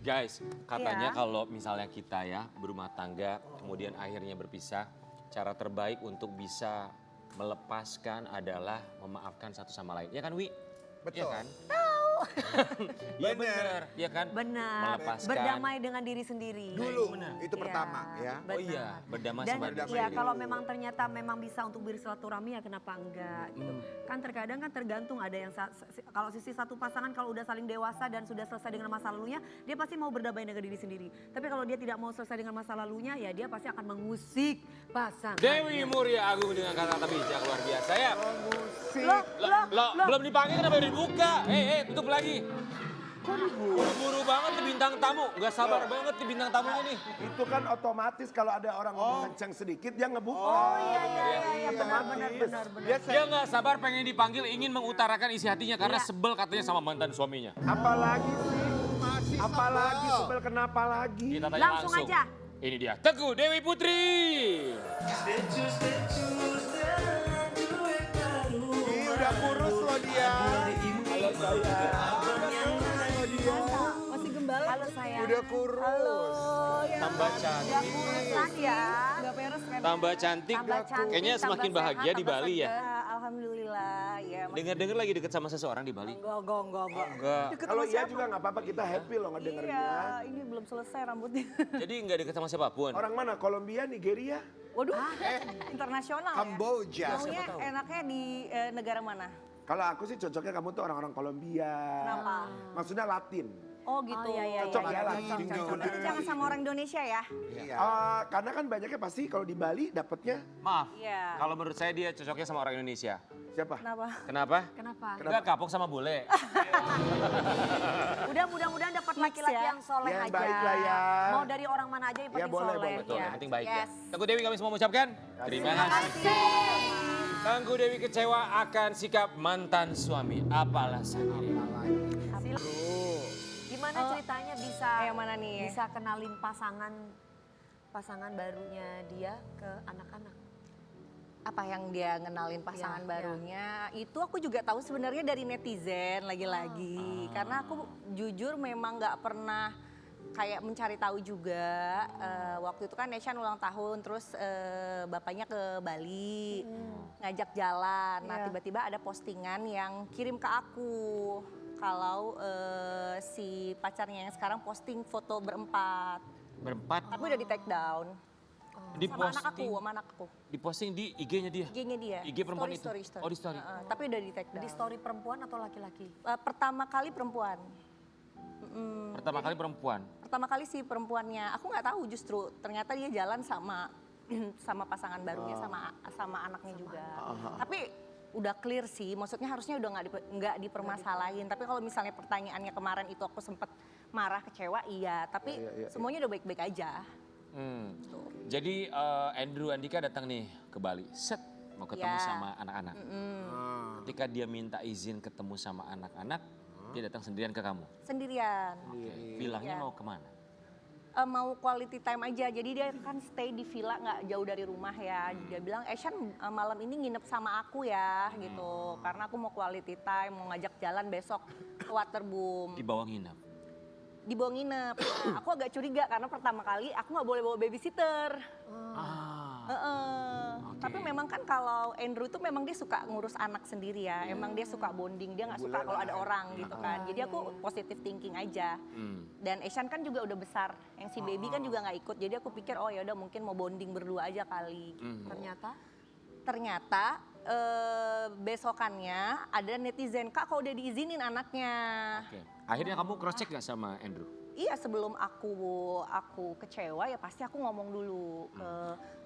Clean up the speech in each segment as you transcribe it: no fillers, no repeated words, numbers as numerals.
Guys, katanya Iya. kalau misalnya kita ya berumah tangga, kemudian akhirnya berpisah, cara terbaik untuk bisa melepaskan adalah memaafkan satu sama lain. Ya kan, Wi? Betul. Iya kan? Iya benar, iya kan? Benar. Melepaskan. Berdamai dengan diri sendiri. Dulu, Benar. itu pertama ya. Oh iya, berdamai Dan sama diri ya sendiri. kalau memang ternyata memang bisa untuk bersilaturahmi ya kenapa enggak gitu. Kan terkadang kan tergantung ada yang kalau sisi satu pasangan kalau udah saling dewasa dan sudah selesai dengan masa lalunya, dia pasti mau berdamai dengan diri sendiri. Tapi kalau dia tidak mau selesai dengan masa lalunya ya dia pasti akan mengusik pasangan. Dewi Muria Agung dengan kata-kata bijak luar biasa ya. Loh, Belum dipanggil kenapa udah dibuka? Tutup lagi. Buru-buru banget nih bintang tamu, nggak sabar banget nih bintang tamunya nih. Itu kan otomatis kalau ada orang ngomong kencang sedikit dia ngebuka. Oh iya benar. Dia nggak sabar pengen dipanggil, ingin mengutarakan isi hatinya karena Iya. sebel katanya sama mantan suaminya. Apalagi sih? Masih Apalagi sambal. sebel kenapa lagi? Kita tanya Langsung aja. Ini dia, Teguh Dewi Putri. Ih, udah kurus loh dia. Halo sayang. Masih gembala. Halo sayang. Udah kurus. Tambah Udah cantik. kurusan ya. Udah beres kan. Tambah cantik. Tambah cantik, Kayaknya tambah semakin sehat, bahagia di tambah Bali ya. segar. Alhamdulillah ya. Dengar-dengar lagi deket sama seseorang di Bali. Enggak. Enggak. Kalau iya juga nggak apa-apa, kita happy loh ngedengernya. Iya, ini belum selesai rambutnya. Jadi nggak deket sama siapapun. Orang mana? Kolombia, Nigeria? Waduh, internasional ya? Kamboja. Maunya enaknya di negara mana? Kalau aku sih cocoknya kamu tuh orang-orang Kolombia. Kenapa? Maksudnya Latin. Oh gitu. Cocok ya Latin. Tapi jangan sama orang Indonesia ya. Iya. Karena kan banyaknya pasti kalau di Bali dapetnya Maaf, Iya. kalau menurut saya dia cocoknya sama orang Indonesia. siapa? Kenapa? Kenapa? Kenapa? Enggak kapok sama bule. Udah mudah-mudahan dapat laki-laki ya. yang soleh Yang aja. baik lah ya. Mau dari orang mana aja yang Ya, penting boleh, soleh. boleh. Betul, Ya. yang penting baik ya. Yes. Tengku Dewi kami semua mengucapkan terima kasih. Tengku Dewi kecewa akan sikap mantan suami. Apa alasannya? Gimana ceritanya bisa yang mana nih? bisa kenalin pasangan barunya dia ke anak-anak? Apa yang dia ngenalin pasangan Iya, barunya, itu aku juga tahu sebenarnya dari netizen lagi-lagi. Karena aku jujur memang nggak pernah kayak mencari tahu juga. Waktu itu kan Neshan ulang tahun, terus bapaknya ke Bali, ngajak jalan. Nah Iya. tiba-tiba ada postingan yang kirim ke aku. Kalau si pacarnya yang sekarang posting foto berempat. Berempat Tapi udah di take down. di Sama anak posting. aku, sama anak aku. Diposting di IG-nya dia. IG-nya dia. IG perempuan itu? Story. Oh, di story. Tapi udah di take down. Di story perempuan atau laki-laki? Pertama kali perempuan. Pertama kali perempuan. Pertama kali si perempuannya. Aku nggak tahu justru ternyata dia jalan sama sama pasangan barunya sama anaknya juga. Tapi udah clear sih, maksudnya harusnya udah nggak dipermasalahin. Tapi kalau misalnya pertanyaannya kemarin itu aku sempet marah kecewa, iya. Tapi semuanya udah baik-baik aja. Jadi Andrew Andika datang nih ke Bali. Set, mau ketemu Ya. sama anak-anak. Ketika dia minta izin ketemu sama anak-anak, dia datang sendirian ke kamu. Sendirian. Bilangnya Iya. mau kemana? Mau quality time aja. Jadi dia kan stay di villa nggak jauh dari rumah ya. Dia bilang, Eshan malam ini nginep sama aku ya gitu. Karena aku mau quality time, mau ngajak jalan besok ke Waterboom. Di bawah nginap. Dibawa nginep. Nah, aku agak curiga karena pertama kali aku nggak boleh bawa babysitter. Tapi memang kan kalau Andrew tuh memang dia suka ngurus anak sendiri ya. Emang dia suka bonding, dia nggak suka kalau ada orang gitu kan. Jadi aku positive thinking aja. Dan Eshan kan juga udah besar, yang si baby kan juga nggak ikut. Jadi aku pikir oh ya udah mungkin mau bonding berdua aja kali. Ternyata besokannya ada netizen, Kak kok udah diizinin anaknya. Oke. Akhirnya kamu cross check gak sama Andrew? Iya sebelum aku kecewa ya pasti aku ngomong dulu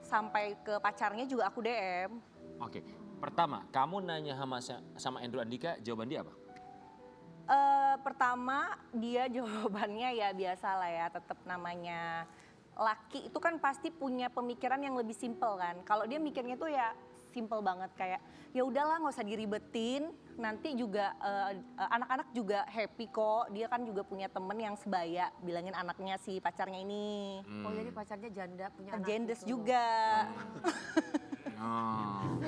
sampai ke pacarnya juga aku DM. Oke. Pertama, kamu nanya sama Andrew Andika, jawaban dia apa? Pertama dia jawabannya ya biasa lah ya, tetap namanya laki itu kan pasti punya pemikiran yang lebih simpel kan. Kalau dia mikirnya tuh ya simple banget kayak ya udahlah nggak usah diribetin, nanti juga anak-anak juga happy kok. Dia kan juga punya temen yang sebaya, bilangin anaknya si pacarnya ini. Oh jadi pacarnya janda punya anak Jendes gitu. juga. Oh.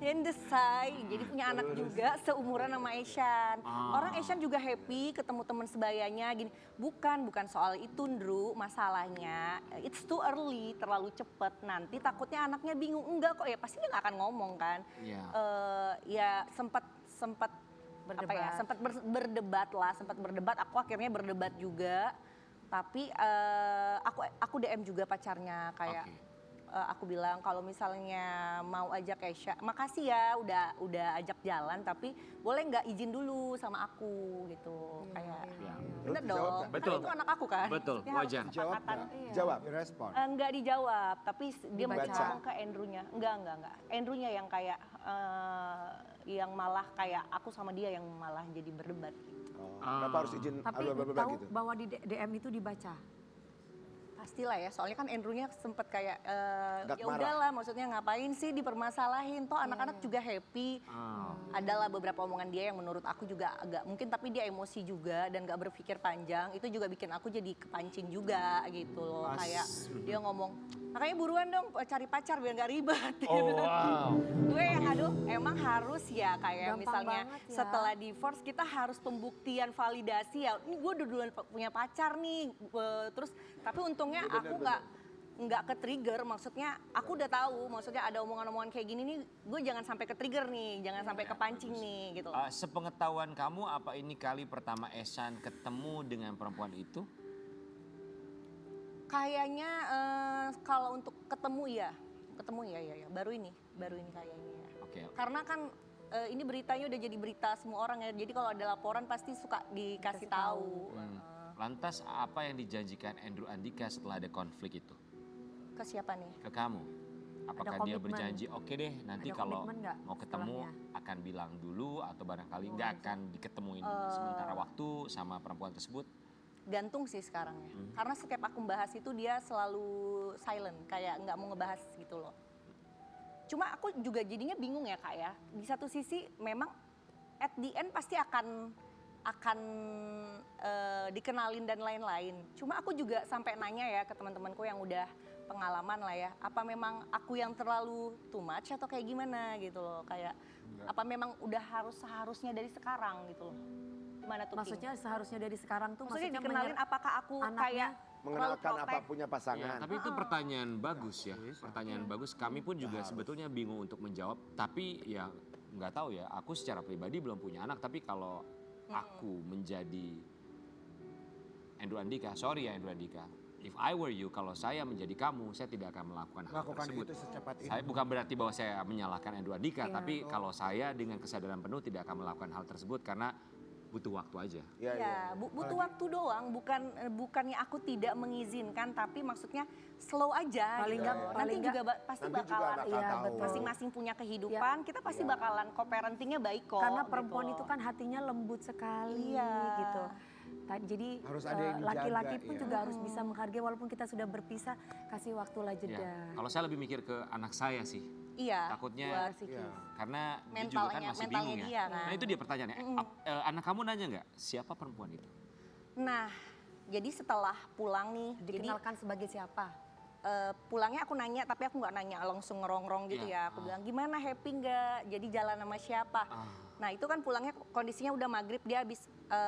Desai, jadi punya anak juga seumuran sama Eshan. Orang Eshan juga happy ketemu teman sebayanya gini. Bukan soal itu, Ndru. Masalahnya it's too early, terlalu cepet. Nanti takutnya anaknya bingung. Enggak kok, ya pasti dia nggak akan ngomong kan. Iya. Ya sempat apa ya, Berdebat. sempat berdebat. Aku akhirnya berdebat juga. Tapi aku DM juga pacarnya kayak. Oke. Aku bilang kalau misalnya mau ajak Kesha, makasih ya udah ajak jalan, tapi boleh nggak izin dulu sama aku gitu, kayak Iya. bener Dijawab dong, nggak? Betul. kan itu anak aku kan. Betul, Maksudnya harus wajar. Jawab kesepakatan. nggak? Iya. Jawab. Direspon. Nggak dijawab, tapi dia Dibaca. ngomong ke Andrewnya, enggak. Andrewnya yang kayak yang malah kayak aku sama dia yang malah jadi berdebat gitu. Kenapa harus izin Tapi alba-alba tahu gitu? bahwa di DM itu dibaca. Pastilah ya, soalnya kan Andrewnya sempet kayak Dak ya udahlah, maksudnya ngapain sih dipermasalahin, toh anak-anak juga happy. Adalah beberapa omongan dia yang menurut aku juga agak mungkin, tapi dia emosi juga dan gak berpikir panjang, itu juga bikin aku jadi kepancing juga gitu loh. Kayak dia ngomong, makanya buruan dong cari pacar biar gak ribet. Oh, wow. Gue yang aduh emang harus ya kayak Gampang misalnya banget ya. setelah divorce kita harus pembuktian validasi ya, ini gue udah duluan punya pacar nih. Terus tapi untungnya aku nggak ke trigger, maksudnya aku udah tahu, maksudnya ada omongan-omongan kayak gini nih, gue jangan sampai ke trigger nih, jangan sampai kepancing nih gitu. Sepengetahuan kamu, apa ini kali pertama Eshan ketemu dengan perempuan itu? Kayaknya kalau untuk ketemu ya, baru ini kayaknya. Oke. Karena kan ini beritanya udah jadi berita semua orang ya, jadi kalau ada laporan pasti suka dikasih tahu. Lantas apa yang dijanjikan Andrew Andika setelah ada konflik itu Ke siapa nih? ke kamu? Apakah dia komitmen. berjanji oke deh nanti Ada kalau komitmen nggak mau ketemu setelahnya? akan bilang dulu atau barangkali nggak akan diketemuin sementara waktu sama perempuan tersebut? Gantung sih sekarang ya. Karena setiap aku bahas itu dia selalu silent, kayak nggak mau ngebahas gitu loh. Cuma aku juga jadinya bingung ya Kak ya. Di satu sisi memang at the end pasti akan dikenalin dan lain-lain. Cuma aku juga sampai nanya ya ke teman-temanku yang udah pengalaman lah ya. Apa memang aku yang terlalu too much atau kayak gimana gitu loh. Kayak apa memang udah seharusnya dari sekarang gitu loh. Gimana tuh? King? Maksudnya seharusnya dari sekarang tuh Maksudnya dikenalin apakah aku anaknya kayak Mengenalkan terlalu apa protect? punya Ya, pasangan. tapi itu pertanyaan bagus ya, pertanyaan bagus. Kami pun juga sebetulnya bingung untuk menjawab. Tapi ya nggak tahu ya. Aku secara pribadi belum punya anak. Tapi kalau aku menjadi Andrew Andika, sorry ya Andrew Andika. If I were you, kalau saya menjadi kamu, saya tidak akan melakukan hal Lakukan tersebut. itu secepat itu. Saya bukan berarti bahwa saya menyalahkan Andrew Andika, tapi kalau saya dengan kesadaran penuh tidak akan melakukan hal tersebut karena butuh waktu aja. Iya, iya. Ya, butuh waktu doang, bukannya aku tidak mengizinkan, tapi maksudnya slow aja. Paling gitu. nggak- Nanti paling juga nggak- pasti Nanti juga bakalan anak iya, tahu. betul. masing-masing punya kehidupan, kita pasti bakalan co-parentingnya baik kok. karena perempuan gitu itu kan hatinya lembut sekali Iya. gitu. Jadi Harus ada yang laki-laki dijaga, pun ya. juga harus bisa menghargai walaupun kita sudah berpisah, kasih waktulah jeda. Ya. Kalau saya lebih mikir ke anak saya sih. Iya. Takutnya buat Psikis. karena dia juga kan masih mentalnya bingung ya. dia kan. Nah itu dia pertanyaannya. Anak kamu nanya nggak siapa perempuan itu? Nah, jadi setelah pulang nih, Dikenalkan sebagai siapa? pulangnya aku nanya, tapi aku nggak nanya langsung ngerongrong gitu Iya. ya. Aku bilang gimana, happy nggak? Jadi jalan sama siapa? Nah itu kan pulangnya kondisinya udah maghrib, dia habis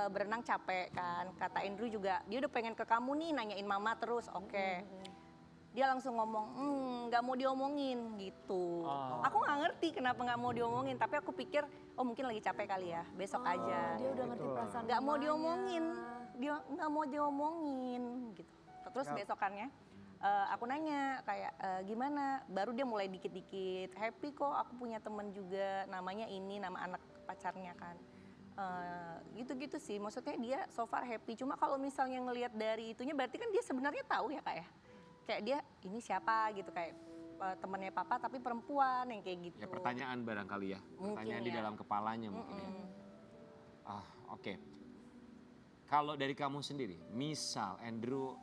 berenang capek kan. Kata Andrew juga, dia udah pengen ke kamu nih, nanyain mama terus. Oke. Dia langsung ngomong, nggak mau diomongin gitu. Aku nggak ngerti kenapa nggak mau diomongin, tapi aku pikir, oh mungkin lagi capek kali ya, besok aja. Dia udah ngerti perasaan Nggak mau mamanya. diomongin, dia nggak mau diomongin gitu. Terus besokannya aku nanya kayak gimana, baru dia mulai dikit-dikit happy kok, aku punya temen juga namanya ini, nama anak pacarnya kan. Gitu-gitu sih, maksudnya dia so far happy. Cuma kalau misalnya ngelihat dari itunya berarti kan dia sebenarnya tahu ya Kak ya. Kayak dia ini siapa gitu, kayak temennya papa tapi perempuan yang kayak gitu. Ya pertanyaan barangkali ya. Mungkin Pertanyaan di ya. dalam kepalanya mungkin ya. Oke. Kalau dari kamu sendiri, misal Andrew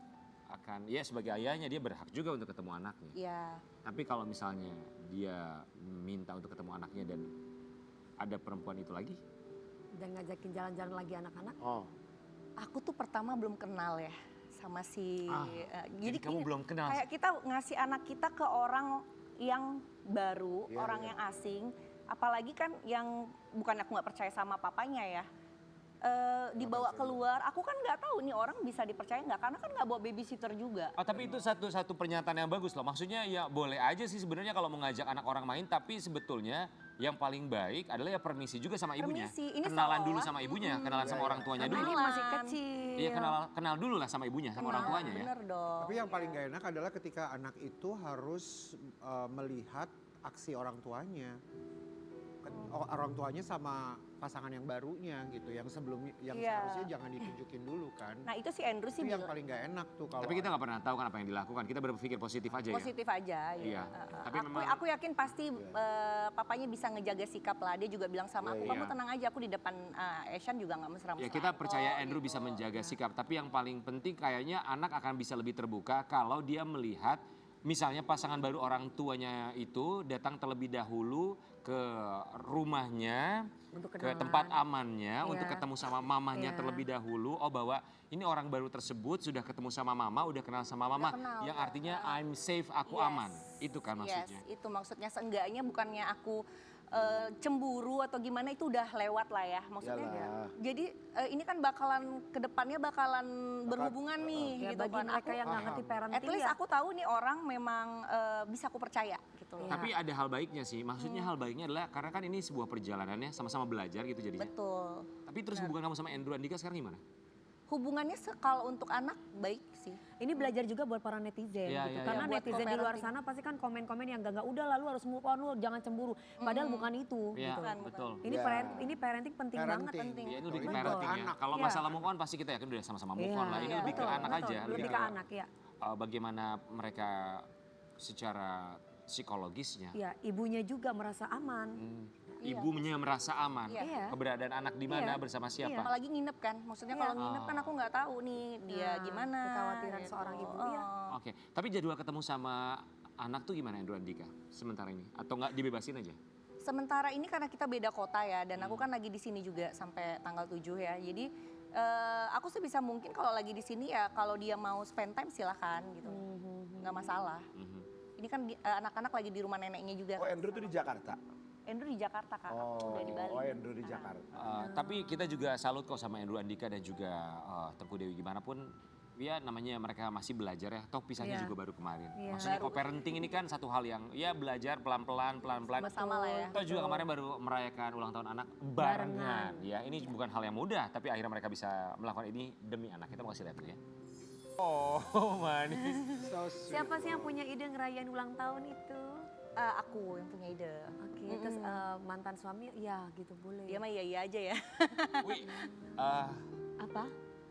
akan, ya sebagai ayahnya dia berhak juga untuk ketemu anaknya. Iya. Tapi kalau misalnya dia minta untuk ketemu anaknya dan ada perempuan itu lagi, Dan ngajakin jalan-jalan lagi anak-anak. Oh, Aku tuh pertama belum kenal ya sama si. jadi kamu kayaknya belum kenal. Kayak kita ngasih anak kita ke orang yang baru, Iya, orang iya. yang asing, apalagi kan yang bukan aku nggak percaya sama papanya ya. Dibawa keluar, aku kan nggak tahu nih orang bisa dipercaya nggak, karena kan nggak bawa babysitter juga. Oh, tapi itu satu pernyataan yang bagus loh. Maksudnya ya boleh aja sih sebenarnya kalau mengajak anak orang main, tapi sebetulnya yang paling baik adalah ya permisi juga sama ibunya. Permisi, ini Kenalan dulu seolah- sama ibunya, kenalan sama orang tuanya Karena dulu. ini masih kecil. Iya kenal dulu lah sama ibunya, sama orang tuanya ya. Bener dong. Tapi yang paling gak enak adalah ketika anak itu harus melihat aksi orang tuanya. Orang tuanya sama pasangan yang barunya gitu, yang sebelumnya, yang Iya. seharusnya jangan ditunjukin dulu kan. Nah itu si Andrew sih Itu yang bilang paling gak enak tuh kalau. Tapi kita nggak pernah tahu kan apa yang dilakukan. Kita berpikir positif aja ya. positif aja ya. Iya, tapi aku, memang- aku yakin pasti papanya bisa ngejaga sikap lah. Dia juga bilang sama aku, Iya, kamu iya. tenang aja, aku di depan Asian juga nggak mesra-mesra. Ya kita percaya kok," Andrew gitu. bisa menjaga sikap. Tapi yang paling penting kayaknya anak akan bisa lebih terbuka kalau dia melihat misalnya pasangan baru orang tuanya itu datang terlebih dahulu ke rumahnya, Untuk ke kenalan. tempat amannya, Iya. untuk ketemu sama mamanya Iya. terlebih dahulu. Oh bahwa ini orang baru tersebut sudah ketemu sama mama, udah kenal sama mama. kenal, Yang udah. artinya I'm safe, aku Yes. aman. Itu kan maksudnya. Yes, itu maksudnya seenggaknya bukannya aku cemburu atau gimana, itu udah lewat lah ya. Maksudnya Iyalah. jadi ini kan bakalan kedepannya bakalan berhubungan nih Ya, gitu bagi kan. mereka yang nggak ngerti parenting At least ya. aku tahu nih orang memang bisa aku percaya gitu loh. Iya. Tapi ada hal baiknya sih. Maksudnya hal baiknya adalah karena kan ini sebuah perjalanannya sama-sama belajar gitu jadinya. Betul. Tapi terus hubungan kamu sama Andrew Andika sekarang gimana? Hubungannya kalau untuk anak baik sih. Ini belajar juga buat para netizen Iya, gitu. iya, Karena iya. Buat netizen di luar co-parenting. sana pasti kan komen-komen yang enggak udah lalu harus move on, lu jangan cemburu. Padahal bukan itu Iya, gitu. Bukan. betul. Ini Iya. ini parenting penting banget. penting. Ya, ini lebih ke Betul. parenting ya. Anak. Kalau Iya. masalah move on pasti kita yakin udah sama-sama move on lah. Ini Iya, lebih ke betul, anak betul. aja. Lebih ke anak ya. Bagaimana mereka secara psikologisnya. Iya, ibunya juga merasa aman. Iya. Ibunya merasa aman. Iya. Keberadaan anak di mana Iya. bersama Iya. siapa. Apalagi nginep kan, maksudnya Iya. kalau nginep kan aku nggak tahu nih dia Nah, gimana. kekhawatiran gitu. seorang ibu, iya. Oke, tapi jadwal ketemu sama anak tuh gimana Andrew Andika sementara ini? Atau nggak dibebasin aja? Sementara ini karena kita beda kota ya, dan aku kan lagi di sini juga sampai tanggal 7 ya. Jadi aku sebisa mungkin kalau lagi di sini ya, kalau dia mau spend time silahkan gitu, nggak masalah. Mhm. Ini kan anak-anak lagi di rumah neneknya juga. Oh Andrew tuh di Jakarta? Andrew di Jakarta kak, udah di Bali. Oh Andrew di Jakarta. Tapi kita juga salut kok sama Andrew Andika dan juga Tengku Dewi gimana pun ya namanya mereka masih belajar ya. Toh pisahnya Iya. juga baru kemarin. Iya. Maksudnya Baru. co-parenting ini kan satu hal yang ya belajar pelan-pelan. Bersama lah ya. Toh juga kemarin baru merayakan ulang tahun anak barengan. Ya ini bukan hal yang mudah tapi akhirnya mereka bisa melakukan ini demi anak. Kita mau kasih lihat dulu ya. Oh manis. So sweet. Siapa sih yang punya ide ngerayain ulang tahun itu? Aku yang punya ide. Oke, terus mantan suami ya gitu boleh. Dia mah iya aja ya. Wih, Apa?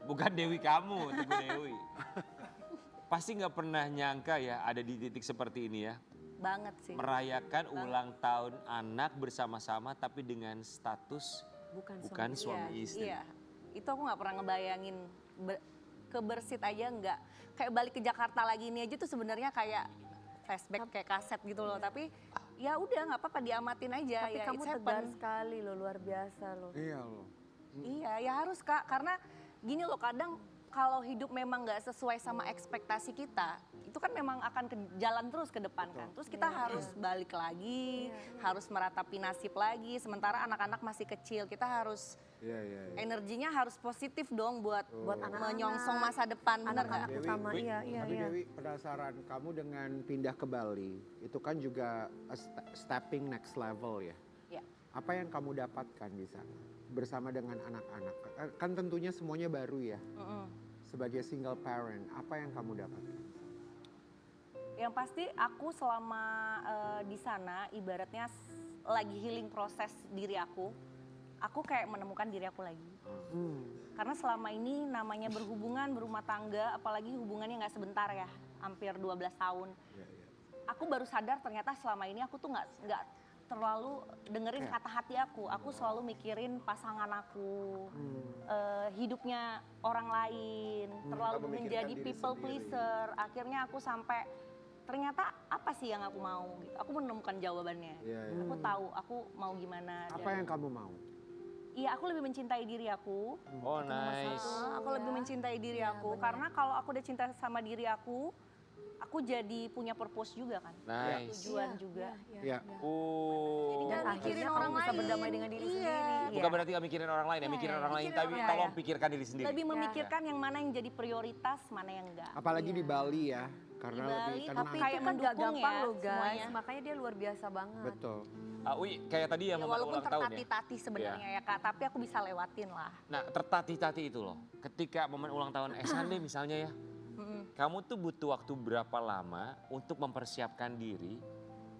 bukan Dewi kamu, Teguh Dewi. Pasti nggak pernah nyangka ya ada di titik seperti ini ya. Banget sih. Merayakan ulang tahun anak bersama-sama tapi dengan status bukan suami Iya, istri. Iya, itu aku nggak pernah ngebayangin kebersit aja nggak. Kayak balik ke Jakarta lagi ini aja tuh sebenarnya kayak flashback kayak kaset gitu loh. Tapi ya udah nggak apa-apa, diamatin aja. Tapi ya, kamu it's tegar happen. sekali loh, luar biasa loh. Iya loh. Iya, ya harus kak. Karena gini loh, kadang kalau hidup memang nggak sesuai sama ekspektasi kita, itu kan memang akan jalan terus ke depan kan. Terus kita harus balik lagi, harus meratapi nasib lagi. Sementara anak-anak masih kecil, kita harus Iya, iya. energinya harus positif dong buat anak-anak. menyongsong masa depan, bener nggak? Anak-anak utama, Dewi, iya, iya, Tapi iya. Dewi penasaran, kamu dengan pindah ke Bali, itu kan juga stepping next level ya. Ya. Apa yang kamu dapatkan di sana bersama dengan anak-anak? Kan tentunya semuanya baru ya. Sebagai single parent, apa yang kamu dapatkan? Yang pasti aku selama di sana ibaratnya lagi healing proses diri aku kayak menemukan diri aku lagi. Karena selama ini namanya berhubungan, berumah tangga, apalagi hubungannya nggak sebentar ya, hampir 12 tahun. Aku baru sadar ternyata selama ini aku tuh nggak terlalu dengerin kata hati aku. Aku selalu mikirin pasangan aku, hidupnya orang lain, terlalu Kamu memikirkan menjadi diri people sendiri. pleaser. Akhirnya aku sampai ternyata apa sih yang aku mau? Gitu. Aku menemukan jawabannya. Iya, iya. Aku tahu aku mau gimana. Apa yang kamu mau? Iya, aku lebih mencintai diri aku. Oh nice. Aku lebih mencintai diri aku karena kalau aku udah cinta sama diri aku, aku jadi punya purpose juga kan. Nice. Tujuan juga. Ya. Oh. Dan akhirnya kamu bisa berdamai dengan diri sendiri. Bukan berarti gak mikirin orang lain ya, mikirin orang lain, tapi tolong pikirkan diri sendiri. Lebih memikirkan yang mana yang jadi prioritas, mana yang enggak. Apalagi di Bali ya, karena Di lebih Bali, tenang. Tapi Kayak itu kan gak mendukung gampang ya loh guys, semuanya. makanya dia luar biasa banget. Betul. Wi, kayak tadi ya Ya, momen walaupun ulang tahun ya. tertati-tati sebenarnya ya Kak, tapi aku bisa lewatin lah. Nah, tertati-tati itu loh. Ketika momen ulang tahun Ehsan deh misalnya ya. Kamu tuh butuh waktu berapa lama untuk mempersiapkan diri,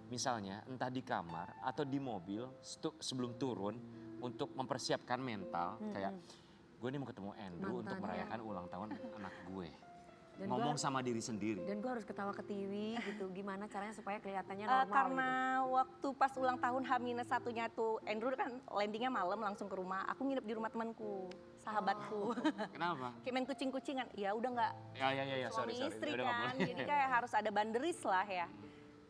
misalnya entah di kamar atau di mobil sebelum turun untuk mempersiapkan mental kayak gue nih mau ketemu Andrew untuk Mantan, merayakan ulang tahun anak gue. Dan Ngomong gua- sama diri sendiri. Dan gue harus ketawa ke TV gitu, gimana caranya supaya kelihatannya normal Karena gitu. waktu pas ulang tahun H-1-nya tuh Andrew kan landingnya malam langsung ke rumah. Aku nginep di rumah temanku, sahabatku. Kenapa? Kayak main kucing-kucingan. Ya udah nggak Ya, suami sorry. istri Udah nggak kan. boleh. Jadi kayak harus ada boundaries lah ya.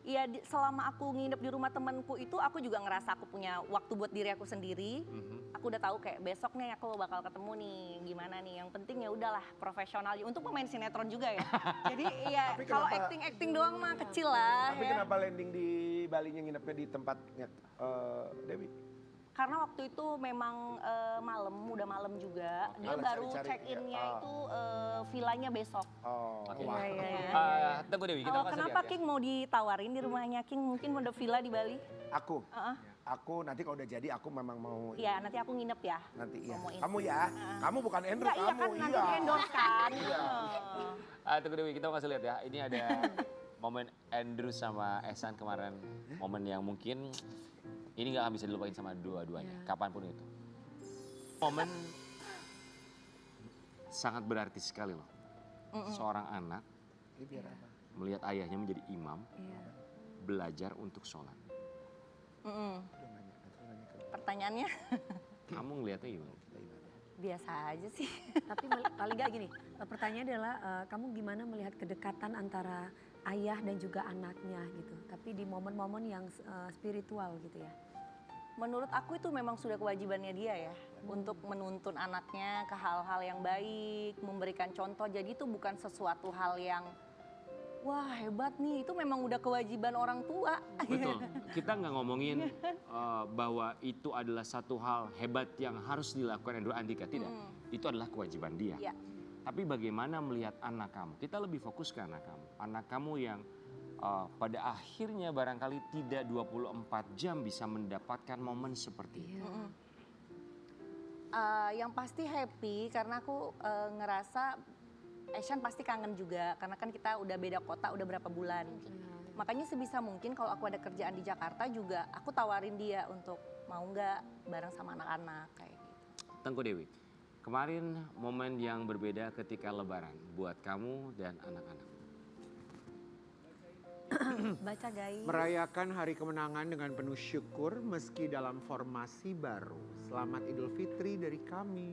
Iya selama aku nginep di rumah temanku itu aku juga ngerasa aku punya waktu buat diri aku sendiri. Aku udah tahu kayak besok nih aku bakal ketemu nih gimana nih. Yang penting ya udahlah profesional. Untuk pemain sinetron juga ya. Jadi ya Tapi kalau kenapa- acting doang mah kecil lah Tapi ya. kenapa landing di Balinya nginepnya di tempatnya Dewi? Karena waktu itu memang udah malam juga. Dia Malah baru cari-cari, check-innya ya. itu villanya besok. Oh, Oke. wah. Tunggu Dewi, kita Oh, kasih kenapa lihat ya. King mau ditawarin di rumahnya King? Mungkin mau ada villa di Bali? Aku nanti kalau udah jadi aku memang mau Iya, nanti aku nginep ya. nanti ya. Ngomongin. Kamu ya, kamu bukan Andrew, Enggak, iya kamu kan nanti endorse kan. Tunggu Dewi, kita mau kasih lihat ya. Ini ada momen Andrew sama Ehsan kemarin. Momen yang mungkin ini gak akan bisa dilupain sama dua-duanya. Kapanpun itu. Momen sangat berarti sekali loh. Seorang anak Ini biar apa? melihat ayahnya menjadi imam, Iya. belajar untuk sholat. Pertanyaannya Kamu ngeliatnya gimana? biasa aja sih. Tapi paling nggak gini, pertanyaannya adalah kamu gimana melihat kedekatan antara ayah dan juga anaknya gitu. Tapi di momen-momen yang spiritual gitu ya. Menurut aku itu memang sudah kewajibannya dia ya. Untuk menuntun anaknya ke hal-hal yang baik, memberikan contoh. Jadi itu bukan sesuatu hal yang wah hebat nih, itu memang udah kewajiban orang tua. Betul, kita nggak ngomongin bahwa itu adalah satu hal hebat yang harus dilakukan Andrew Andika, tidak. Itu adalah kewajiban dia. Iya. Tapi bagaimana melihat anak kamu? Kita lebih fokus ke anak kamu. Anak kamu yang pada akhirnya barangkali tidak 24 jam bisa mendapatkan momen seperti itu. Yang pasti happy karena aku ngerasa Ehsan pasti kangen juga karena kan kita udah beda kota udah berapa bulan. Makanya sebisa mungkin kalau aku ada kerjaan di Jakarta juga aku tawarin dia untuk mau nggak bareng sama anak-anak kayak gitu. Tengku Dewi, kemarin momen yang berbeda ketika Lebaran buat kamu dan anak-anak. Baca guys. Merayakan hari kemenangan dengan penuh syukur meski dalam formasi baru. Selamat Idul Fitri dari kami.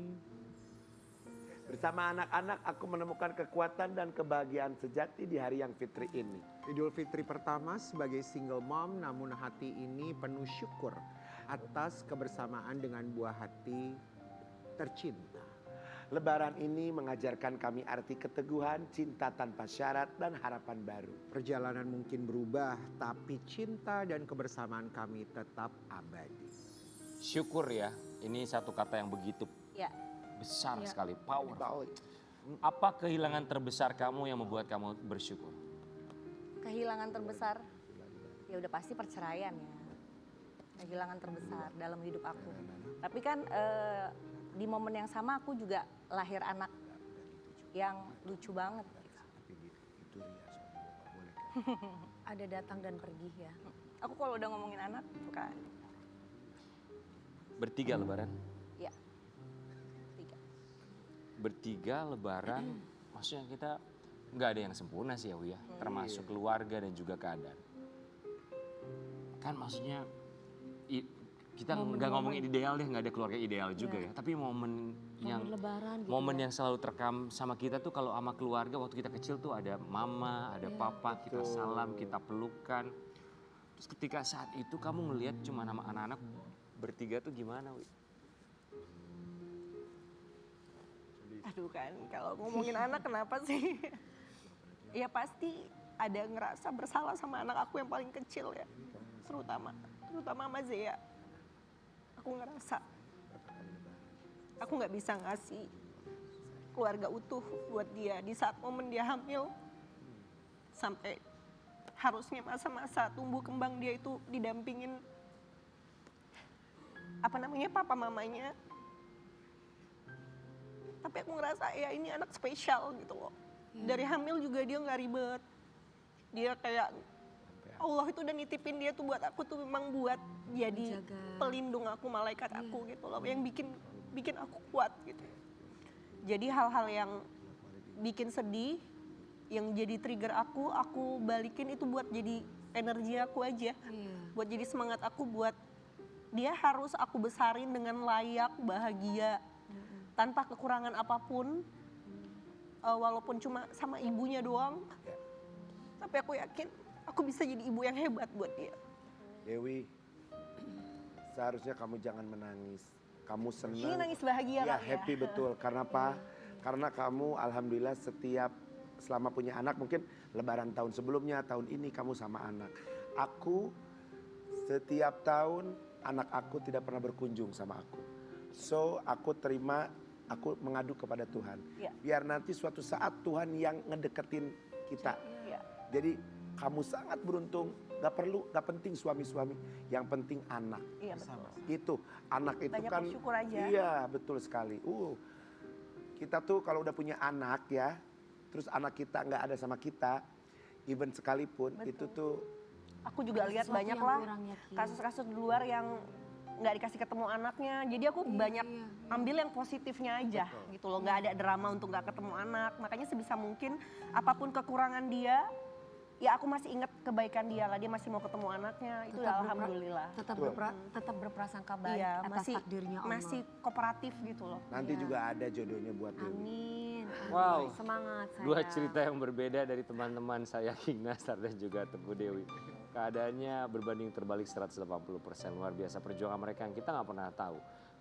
Bersama anak-anak aku menemukan kekuatan dan kebahagiaan sejati di hari yang fitri ini. Idul Fitri pertama sebagai single mom, namun hati ini penuh syukur atas kebersamaan dengan buah hati tercinta. Lebaran ini mengajarkan kami arti keteguhan, cinta tanpa syarat, dan harapan baru. Perjalanan mungkin berubah, tapi cinta dan kebersamaan kami tetap abadi. Syukur ya, ini satu kata yang begitu Ya, besar sekali, power. Baik. Apa kehilangan terbesar kamu yang membuat kamu bersyukur? kehilangan terbesar ya udah pasti perceraian ya. Kehilangan terbesar dalam hidup aku. Tapi kan di momen yang sama aku juga lahir anak yang lucu banget. Ada datang dan pergi ya. Aku kalau udah ngomongin anak suka Bertiga Lebaran? ya. 3. Bertiga Lebaran, maksudnya kita nggak ada yang sempurna sih ya Wi ya, termasuk keluarga dan juga keadaan. Kan maksudnya kita nggak ngomongin ideal deh, nggak ada keluarga ideal juga ya. Tapi momen yang Lebaran gitu momen ya. yang selalu terekam sama kita tuh kalau sama keluarga waktu kita kecil tuh ada mama, ada papa, kita salam, kita pelukan. Terus ketika saat itu kamu ngelihat cuma nama anak-anak bertiga tuh gimana Wi? Aduh kan kalau ngomongin anak kenapa sih? Ya pasti ada ngerasa bersalah sama anak aku yang paling kecil ya, terutama sama Zea. Aku ngerasa aku nggak bisa ngasih keluarga utuh buat dia di saat momen dia hamil, sampai harusnya masa-masa tumbuh kembang dia itu didampingin papa mamanya. Tapi aku ngerasa ya ini anak spesial gitu loh. Dari hamil juga dia nggak ribet. Dia kayak Allah itu udah nitipin dia tuh buat aku tuh memang buat jadi Menjaga. pelindung aku, malaikat aku gitu loh. Yang bikin aku kuat gitu. Jadi hal-hal yang bikin sedih, yang jadi trigger aku balikin itu buat jadi energi aku aja. Buat jadi semangat aku buat dia harus aku besarin dengan layak, bahagia, tanpa kekurangan apapun, walaupun cuma sama ibunya doang. Tapi aku yakin aku bisa jadi ibu yang hebat buat dia. Dewi, seharusnya kamu jangan menangis. Kamu senang. Ini nangis bahagia Ya, kan ya? happy betul. Karena apa? Karena kamu alhamdulillah selama punya anak, mungkin lebaran tahun sebelumnya, tahun ini kamu sama anak. Aku setiap tahun anak aku tidak pernah berkunjung sama aku. So aku mengadu kepada Tuhan. Ya. Biar nanti suatu saat Tuhan yang ngedeketin kita. Iya. Jadi kamu sangat beruntung, gak penting suami-suami, yang penting anak. Iya betul. Itu, anak itu Banyak kan. bersyukur aja. Iya, betul sekali. Kita tuh kalau udah punya anak ya, terus anak kita nggak ada sama kita, even sekalipun, Betul. itu tuh Aku juga Ada lihat sesuatu banyak yang lah kurang ya, Ki. kasus-kasus di luar yang nggak dikasih ketemu anaknya. Jadi aku banyak ambil yang positifnya aja gitu loh. Nggak ada drama untuk nggak ketemu anak. Makanya sebisa mungkin apapun kekurangan dia, ya aku masih ingat kebaikan dia lah. Dia masih mau ketemu anaknya. Itu udah alhamdulillah. Tetap berprasangka baik Iya, atas masih takdirnya Allah. masih kooperatif gitu loh. nanti juga ada jodohnya buat Dewi. Amin. Wow. Semangat saya. Dua cerita yang berbeda dari teman-teman saya King Nasar dan juga Teguh Dewi. Keadaannya berbanding terbalik 180%. Luar biasa perjuangan mereka yang kita nggak pernah tahu.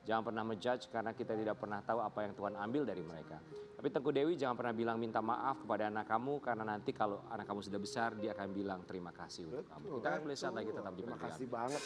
Jangan pernah menjudge karena kita tidak pernah tahu apa yang Tuhan ambil dari mereka. Tapi Teguh Dewi jangan pernah bilang minta maaf kepada anak kamu karena nanti kalau anak kamu sudah besar dia akan bilang terima kasih untuk kamu. Kita akan melihat lagi tetap di Terima perjalanan. kasih banget.